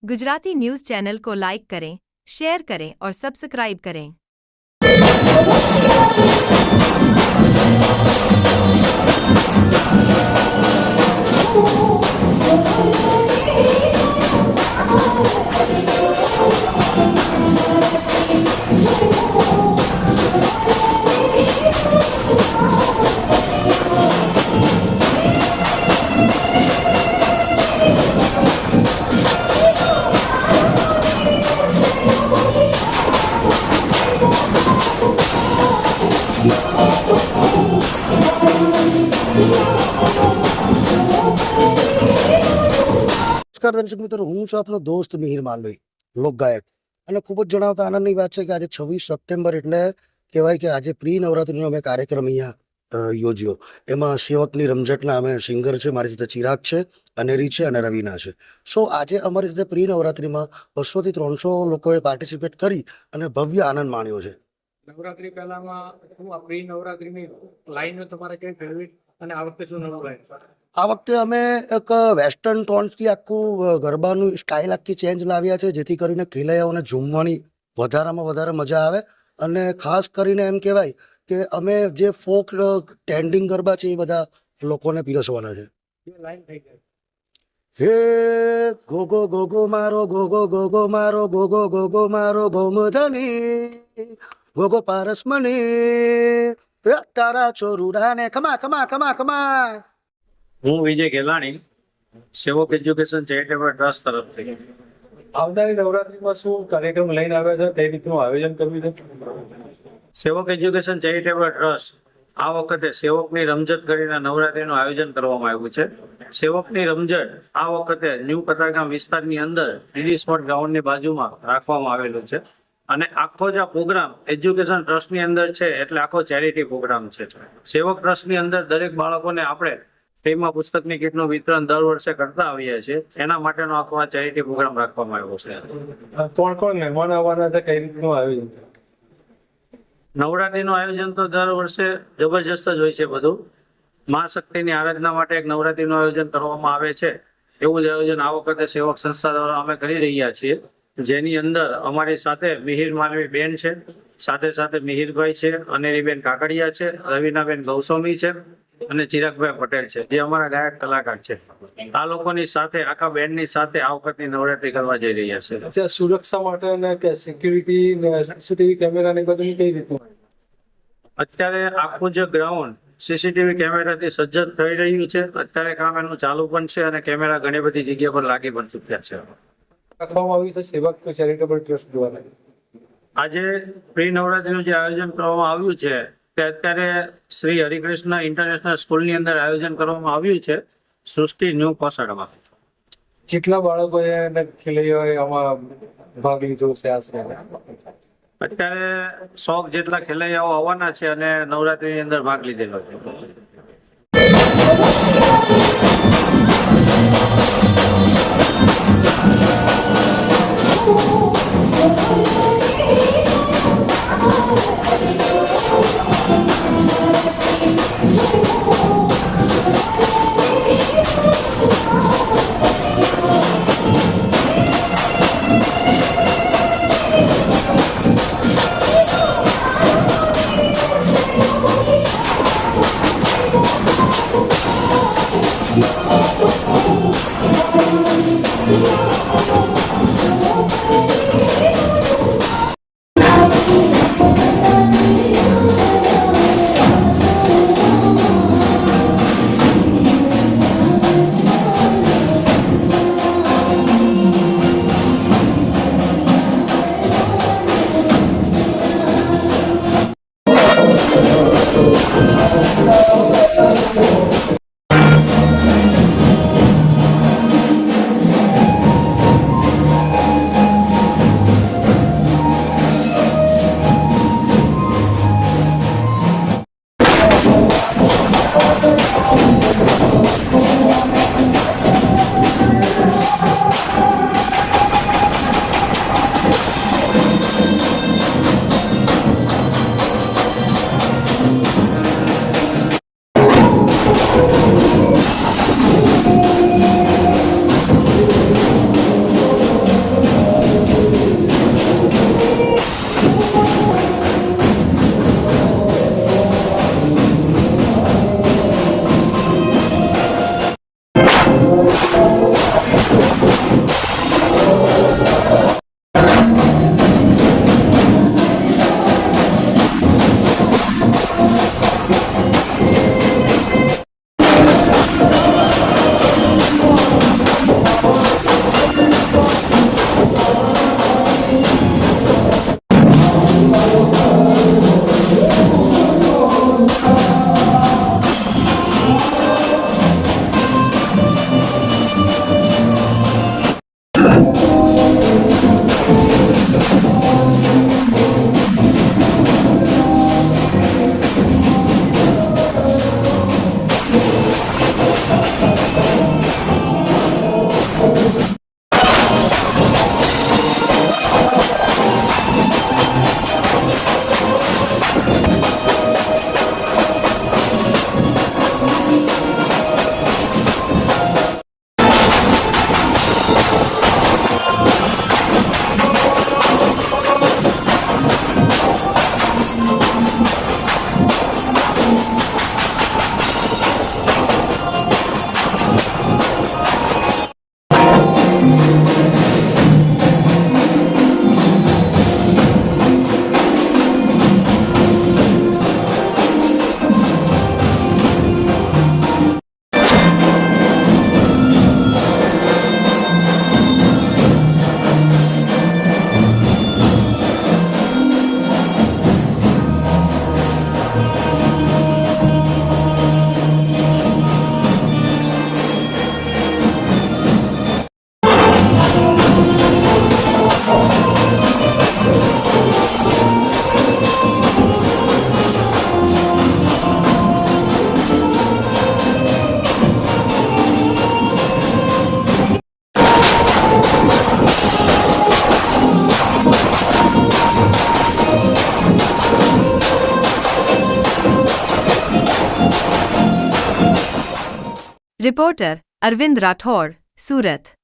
Gujarati news channel को like करें, share करें और सब्सक्राइब करें। નમસ્કાર દર્શક મિત્રો, હું છું આપનો દોસ્ત મિહિર માલવી, લોકગાયક. અને ખૂબ જ જણાવતા આનંદની વાત છે કે આજે 26 સપ્ટેમ્બર એટલે કહેવાય કે આજે પ્રી નવરાત્રિનો અમે કાર્યક્રમ અહીંયા યોજ્યો. એમાં સેવકની રમઝટના અમે સિંગર છે, મારી સાથે ચિરાગ છે, અનેરી છે અને રવિના છે. સો આજે અમારી સાથે પ્રી નવરાત્રિમાં 200 થી 300 લોકોએ પાર્ટિસિપેટ કરી અને ભવ્ય આનંદ માણ્યો છે. નવરાત્રી પહેલામાં શું આ પ્રી નવરાત્રીની લાઈન તમારે કઈ ફેવરિટ અને આ વખતે શું નવું લાઈન? આ વખતે અમે એક વેસ્ટર્ન ટોન્સથી આખું ગરબાનું સ્ટાઇલ આખી ચેન્જ લાવ્યા છે, જેથી કરીને ખેલૈયાઓને ઝૂમવાની વધારામાં વધારે મજા આવે. અને ખાસ કરીને એમ કહેવાય કે અમે જે ફોક ટ્રેન્ડિંગ ગરબા છે એ બધા લોકોને પીરસવાના છે. લાઈન થઈ ગઈ. હે ગોગો ગોગો મારો ગોગો ગોગો મારો ગોગો ગોગો મારો ગોમધની ગોગો પારસમણી તારા ચોરુડાને ખમા ખમા ખમા ખમા. હું વિજય ગેલાણી, સેવક એજ્યુકેશન ચેરિટેબલ ટ્રસ્ટ તરફથી. આવનારી નવરાત્રીમાં શું કાર્યક્રમ લઈને આવ્યા છે, કઈ રીતનું આયોજન કર્યું છે? સેવક એજ્યુકેશન ચેરિટેબલ ટ્રસ્ટ આ વખતે સેવકની રમઝટ કરીને નવરાત્રીનું આયોજન કરવામાં આવ્યું છે. સેવકની રમઝટ આ વખતે ન્યૂ કતારગામ વિસ્તારની અંદર ડીડી સ્પોર્ટ ગ્રાઉન્ડની બાજુમાં રાખવામાં આવેલું છે. અને આખો જ આ પ્રોગ્રામ એજ્યુકેશન ટ્રસ્ટની અંદર છે, એટલે આખો ચેરિટી પ્રોગ્રામ છે. સેવક ટ્રસ્ટની અંદર દરેક બાળકોને આપણે ફ્રીમાં પુસ્તકની કીટનું વિતરણ દર વર્ષે કરતા આવીએ છીએ. એના માટેનો આખો આ ચેરિટી પ્રોગ્રામ રાખવામાં આવ્યો છે. કોણ કોણ મહેમાન આવવાના છે, કઈ રીતનું આયોજન? નવરાત્રીનું આયોજન તો દર વર્ષે જબરજસ્ત જ હોય છે. બધું મા શક્તિની આરાધના માટે એક નવરાત્રીનું આયોજન કરવામાં આવે છે. એવું જ આયોજન આ વખતે સેવક સંસ્થા દ્વારા અમે કરી રહ્યા છીએ, જેની અંદર અમારી સાથે મિહિર માલવી બેન છે, સાથે સાથે મિહિરભાઈ છે, અનેરીબેન કાકડિયા છે, રવિનાબેન ગૌસ્વામી છે અને ચિરાગભાઈ પટેલ છે, જે અમારા ગાયક કલાકાર છે. આ લોકોની સાથે આખા બેન્ડની સાથે આ વખતની નવરાત્રી કરવા જઈ રહ્યા છે. સુરક્ષા માટે અને સિક્યુરિટી સીસીટીવી કેમેરા ને બધું કઈ રીતનું? અત્યારે આખું જે ગ્રાઉન્ડ સીસીટીવી કેમેરાથી સજ્જ થઈ રહ્યું છે. અત્યારે કામ એનું ચાલુ પણ છે અને કેમેરા ઘણી બધી જગ્યા પર લાગી પણ ચૂક્યા છે. રાખવામાં આવ્યું છે સેવક ચેરિટેબલ ટ્રસ્ટ દ્વારા. આજે પ્રી નવરાત્રીનું જે આયોજન કરવામાં આવ્યું છે તે અત્યારે શ્રી હરિકૃષ્ણ ઇન્ટરનેશનલ સ્કૂલની અંદર આયોજન કરવામાં આવ્યું છે, સૃષ્ટિ ન્યૂ કોસડમાં. કેટલા બાળકોએ અને ખેલૈયાઓએ આમાં ભાગ લીધો છે આશરે? અત્યારે 100 જેટલા ખેલૈયાઓ આવવાના છે અને નવરાત્રીની અંદર ભાગ લીધેલો છે. રિપોર્ટર અરવિંદ રાઠોડ, સુરત.